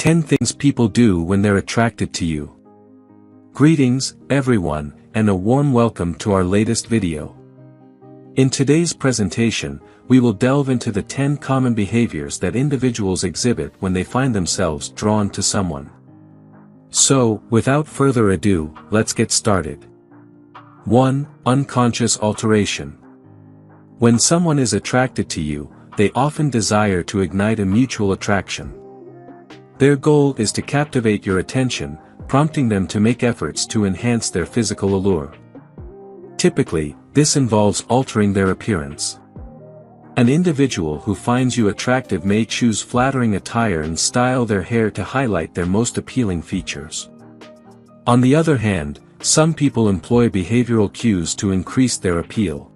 10 things people do when they're attracted to you. Greetings, everyone, and a warm welcome to our latest video. In today's presentation, we will delve into the 10 common behaviors that individuals exhibit when they find themselves drawn to someone. So, without further ado, let's get started. 1. Unconscious alteration. When someone is attracted to you, they often desire to ignite a mutual attraction. Their goal is to captivate your attention, prompting them to make efforts to enhance their physical allure. Typically, this involves altering their appearance. An individual who finds you attractive may choose flattering attire and style their hair to highlight their most appealing features. On the other hand, some people employ behavioral cues to increase their appeal.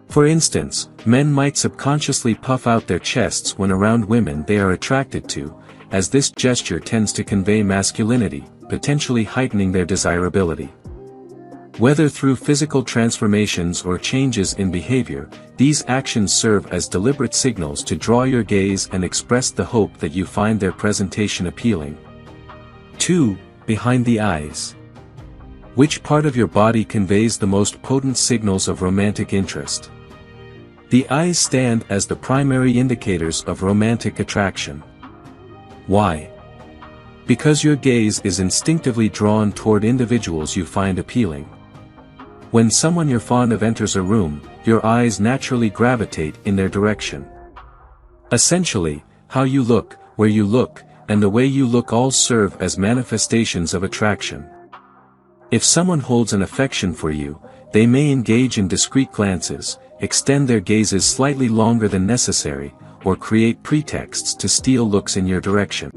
For instance, men might subconsciously puff out their chests when around women they are attracted to, as this gesture tends to convey masculinity, potentially heightening their desirability. Whether through physical transformations or changes in behavior, these actions serve as deliberate signals to draw your gaze and express the hope that you find their presentation appealing. 2. Behind the eyes. Which part of your body conveys the most potent signals of romantic interest? The eyes stand as the primary indicators of romantic attraction. Why? Because your gaze is instinctively drawn toward individuals you find appealing. When someone you're fond of enters a room, your eyes naturally gravitate in their direction. Essentially, how you look, where you look, and the way you look all serve as manifestations of attraction. If someone holds an affection for you, they may engage in discreet glances, extend their gazes slightly longer than necessary, or create pretexts to steal looks in your direction.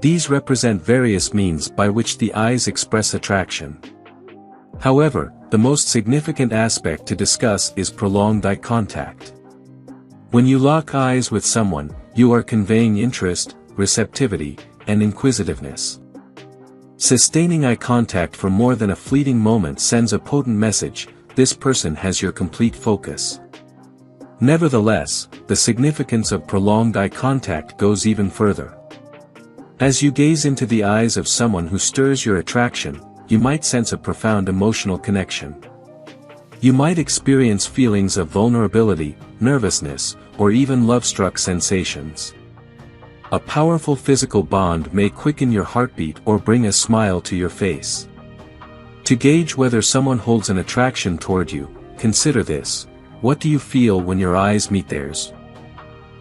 These represent various means by which the eyes express attraction. However, the most significant aspect to discuss is prolonged eye contact. When you lock eyes with someone, you are conveying interest, receptivity, and inquisitiveness. Sustaining eye contact for more than a fleeting moment sends a potent message: this person has your complete focus. Nevertheless, the significance of prolonged eye contact goes even further. As you gaze into the eyes of someone who stirs your attraction, you might sense a profound emotional connection. You might experience feelings of vulnerability, nervousness, or even love-struck sensations. A powerful physical bond may quicken your heartbeat or bring a smile to your face. To gauge whether someone holds an attraction toward you, consider this: what do you feel when your eyes meet theirs?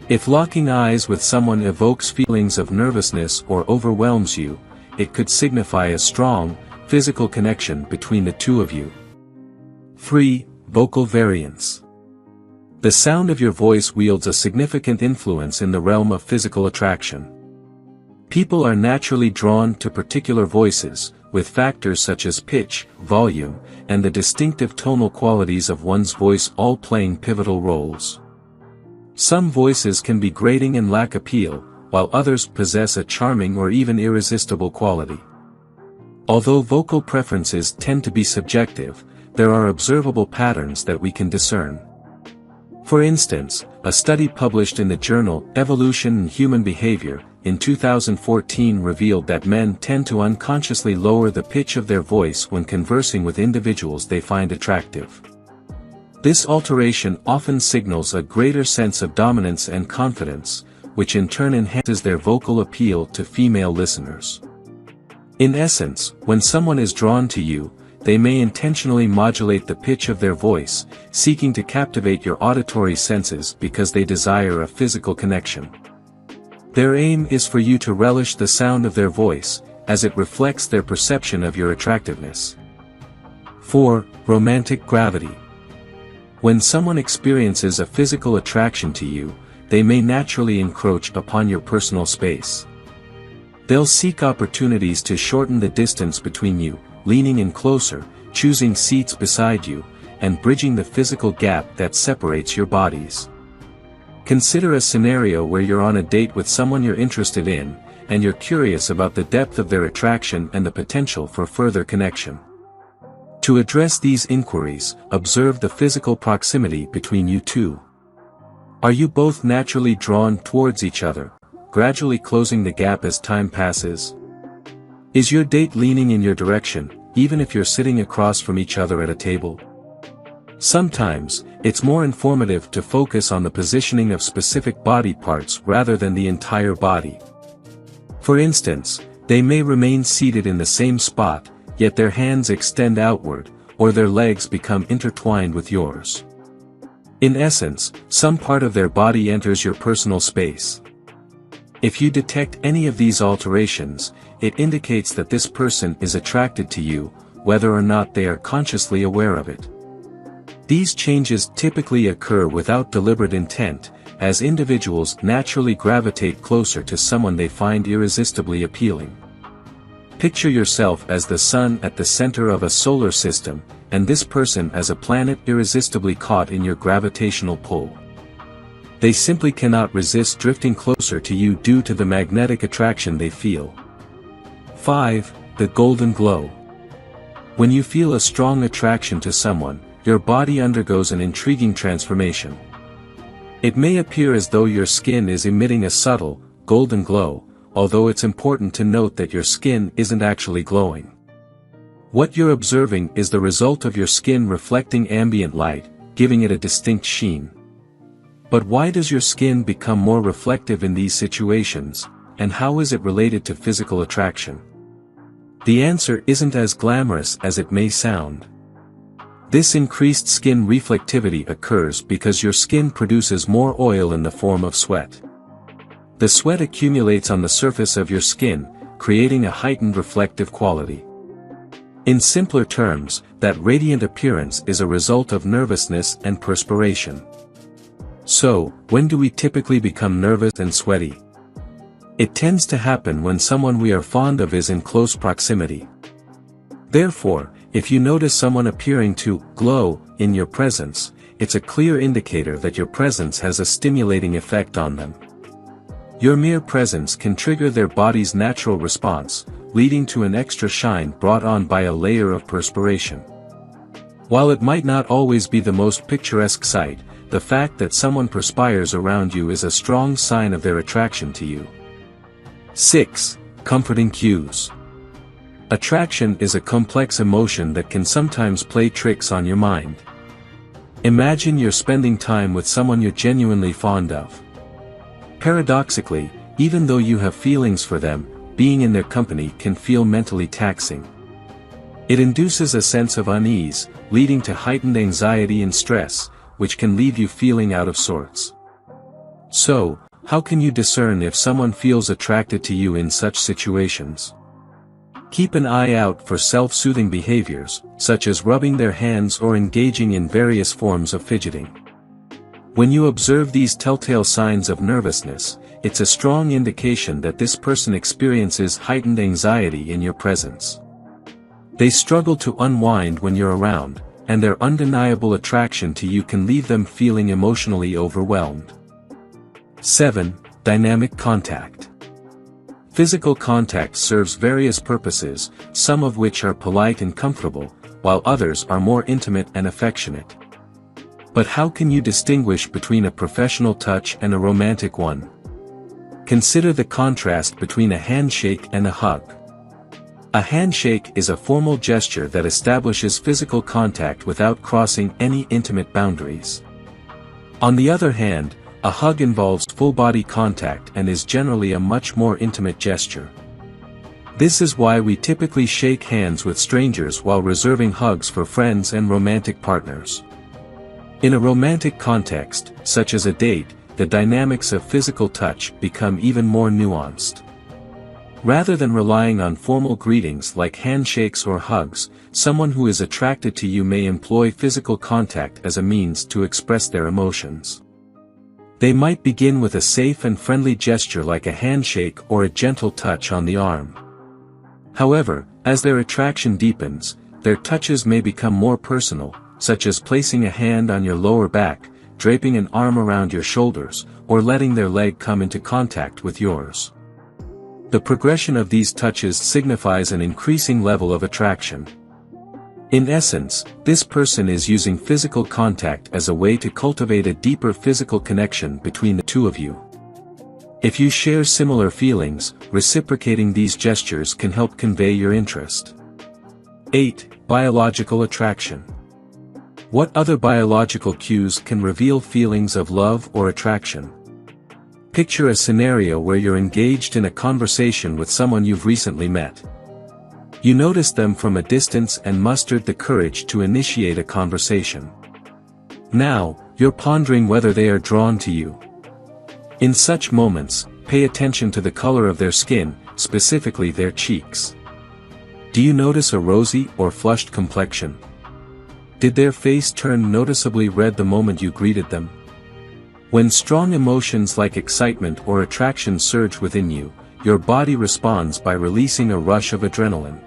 If locking eyes with someone evokes feelings of nervousness or overwhelms you, it could signify a strong, physical connection between the two of you. 3. Vocal variance. The sound of your voice wields a significant influence in the realm of physical attraction. People are naturally drawn to particular voices, with factors such as pitch, volume, and the distinctive tonal qualities of one's voice all playing pivotal roles. Some voices can be grating and lack appeal, while others possess a charming or even irresistible quality. Although vocal preferences tend to be subjective, there are observable patterns that we can discern. For instance, a study published in the journal Evolution and Human Behavior in 2014 revealed that men tend to unconsciously lower the pitch of their voice when conversing with individuals they find attractive. This alteration often signals a greater sense of dominance and confidence, which in turn enhances their vocal appeal to female listeners. In essence, when someone is drawn to you, they may intentionally modulate the pitch of their voice, seeking to captivate your auditory senses because they desire a physical connection. Their aim is for you to relish the sound of their voice, as it reflects their perception of your attractiveness. 4. Romantic gravity. When someone experiences a physical attraction to you, they may naturally encroach upon your personal space. They'll seek opportunities to shorten the distance between you, leaning in closer, choosing seats beside you, and bridging the physical gap that separates your bodies. Consider a scenario where you're on a date with someone you're interested in, and you're curious about the depth of their attraction and the potential for further connection. To address these inquiries, observe the physical proximity between you two. Are you both naturally drawn towards each other, gradually closing the gap as time passes? Is your date leaning in your direction, even if you're sitting across from each other at a table? Sometimes, it's more informative to focus on the positioning of specific body parts rather than the entire body. For instance, they may remain seated in the same spot, yet their hands extend outward, or their legs become intertwined with yours. In essence, some part of their body enters your personal space. If you detect any of these alterations, it indicates that this person is attracted to you, whether or not they are consciously aware of it. These changes typically occur without deliberate intent, as individuals naturally gravitate closer to someone they find irresistibly appealing. Picture yourself as the sun at the center of a solar system, and this person as a planet irresistibly caught in your gravitational pull. They simply cannot resist drifting closer to you due to the magnetic attraction they feel. 5. The golden glow. When you feel a strong attraction to someone, your body undergoes an intriguing transformation. It may appear as though your skin is emitting a subtle, golden glow, although it's important to note that your skin isn't actually glowing. What you're observing is the result of your skin reflecting ambient light, giving it a distinct sheen. But why does your skin become more reflective in these situations, and how is it related to physical attraction? The answer isn't as glamorous as it may sound. This increased skin reflectivity occurs because your skin produces more oil in the form of sweat. The sweat accumulates on the surface of your skin, creating a heightened reflective quality. In simpler terms, that radiant appearance is a result of nervousness and perspiration. So, when do we typically become nervous and sweaty? It tends to happen when someone we are fond of is in close proximity. Therefore, if you notice someone appearing to glow in your presence, it's a clear indicator that your presence has a stimulating effect on them. Your mere presence can trigger their body's natural response, leading to an extra shine brought on by a layer of perspiration. While it might not always be the most picturesque sight, the fact that someone perspires around you is a strong sign of their attraction to you. 6. Comforting cues. Attraction is a complex emotion that can sometimes play tricks on your mind. Imagine you're spending time with someone you're genuinely fond of. Paradoxically, even though you have feelings for them, being in their company can feel mentally taxing. It induces a sense of unease, leading to heightened anxiety and stress, which can leave you feeling out of sorts. So, how can you discern if someone feels attracted to you in such situations? Keep an eye out for self-soothing behaviors, such as rubbing their hands or engaging in various forms of fidgeting. When you observe these telltale signs of nervousness, it's a strong indication that this person experiences heightened anxiety in your presence. They struggle to unwind when you're around, and their undeniable attraction to you can leave them feeling emotionally overwhelmed. 7. Dynamic contact. Physical contact serves various purposes, some of which are polite and comfortable, while others are more intimate and affectionate. But how can you distinguish between a professional touch and a romantic one? Consider the contrast between a handshake and a hug. A handshake is a formal gesture that establishes physical contact without crossing any intimate boundaries. On the other hand, a hug involves full-body contact and is generally a much more intimate gesture. This is why we typically shake hands with strangers while reserving hugs for friends and romantic partners. In a romantic context, such as a date, the dynamics of physical touch become even more nuanced. Rather than relying on formal greetings like handshakes or hugs, someone who is attracted to you may employ physical contact as a means to express their emotions. They might begin with a safe and friendly gesture like a handshake or a gentle touch on the arm. However, as their attraction deepens, their touches may become more personal, such as placing a hand on your lower back, draping an arm around your shoulders, or letting their leg come into contact with yours. The progression of these touches signifies an increasing level of attraction. In essence, this person is using physical contact as a way to cultivate a deeper physical connection between the two of you. If you share similar feelings, reciprocating these gestures can help convey your interest. 8. Biological attraction. What other biological cues can reveal feelings of love or attraction? Picture a scenario where you're engaged in a conversation with someone you've recently met. You noticed them from a distance and mustered the courage to initiate a conversation. Now, you're pondering whether they are drawn to you. In such moments, pay attention to the color of their skin, specifically their cheeks. Do you notice a rosy or flushed complexion? Did their face turn noticeably red the moment you greeted them? When strong emotions like excitement or attraction surge within you, your body responds by releasing a rush of adrenaline.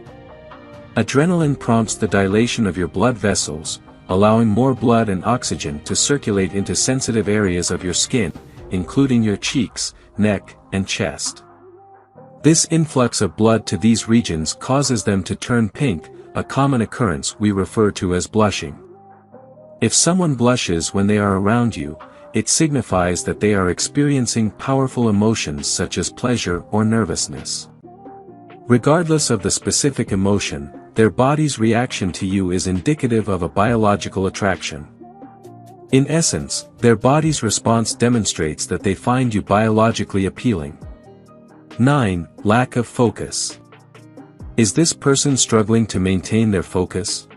Adrenaline prompts the dilation of your blood vessels, allowing more blood and oxygen to circulate into sensitive areas of your skin, including your cheeks, neck, and chest. This influx of blood to these regions causes them to turn pink, a common occurrence we refer to as blushing. If someone blushes when they are around you, it signifies that they are experiencing powerful emotions such as pleasure or nervousness. Regardless of the specific emotion, their body's reaction to you is indicative of a biological attraction. In essence, their body's response demonstrates that they find you biologically appealing. 9. Lack of focus. Is this person struggling to maintain their focus?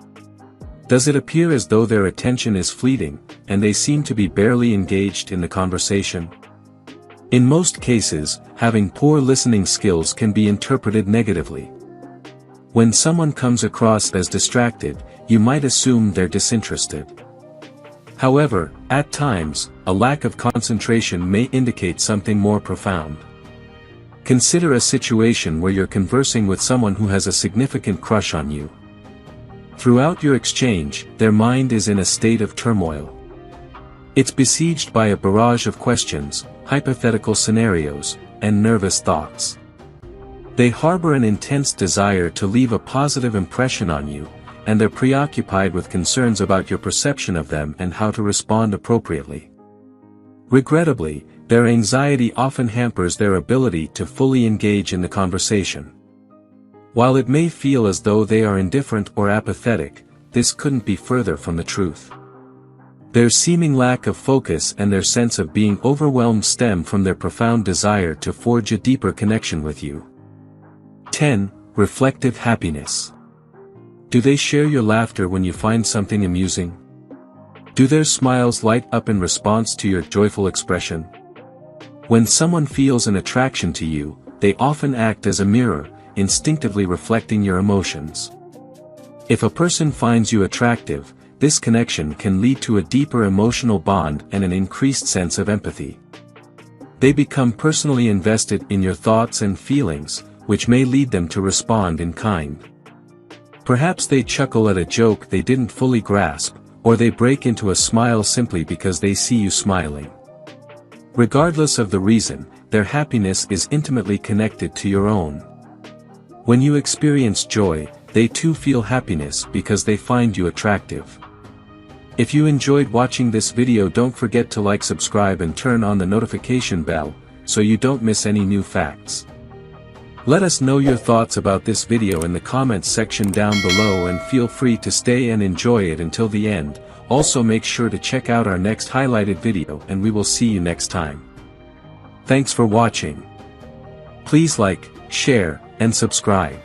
Does it appear as though their attention is fleeting, and they seem to be barely engaged in the conversation? In most cases, having poor listening skills can be interpreted negatively. When someone comes across as distracted, you might assume they're disinterested. However, at times, a lack of concentration may indicate something more profound. Consider a situation where you're conversing with someone who has a significant crush on you. Throughout your exchange, their mind is in a state of turmoil. It's besieged by a barrage of questions, hypothetical scenarios, and nervous thoughts. They harbor an intense desire to leave a positive impression on you, and they're preoccupied with concerns about your perception of them and how to respond appropriately. Regrettably, their anxiety often hampers their ability to fully engage in the conversation. While it may feel as though they are indifferent or apathetic, this couldn't be further from the truth. Their seeming lack of focus and their sense of being overwhelmed stem from their profound desire to forge a deeper connection with you. 10. Reflective happiness. Do they share your laughter when you find something amusing? Do their smiles light up in response to your joyful expression? When someone feels an attraction to you, they often act as a mirror, instinctively reflecting your emotions. If a person finds you attractive, this connection can lead to a deeper emotional bond and an increased sense of empathy. They become personally invested in your thoughts and feelings, which may lead them to respond in kind. Perhaps they chuckle at a joke they didn't fully grasp, or they break into a smile simply because they see you smiling. Regardless of the reason, their happiness is intimately connected to your own. When you experience joy, they too feel happiness because they find you attractive. If you enjoyed watching this video, don't forget to like, subscribe and turn on the notification bell, so you don't miss any new facts. Let us know your thoughts about this video in the comments section down below, and feel free to stay and enjoy it until the end. Also make sure to check out our next highlighted video, and we will see you next time. Thanks for watching. Please like, share, and subscribe.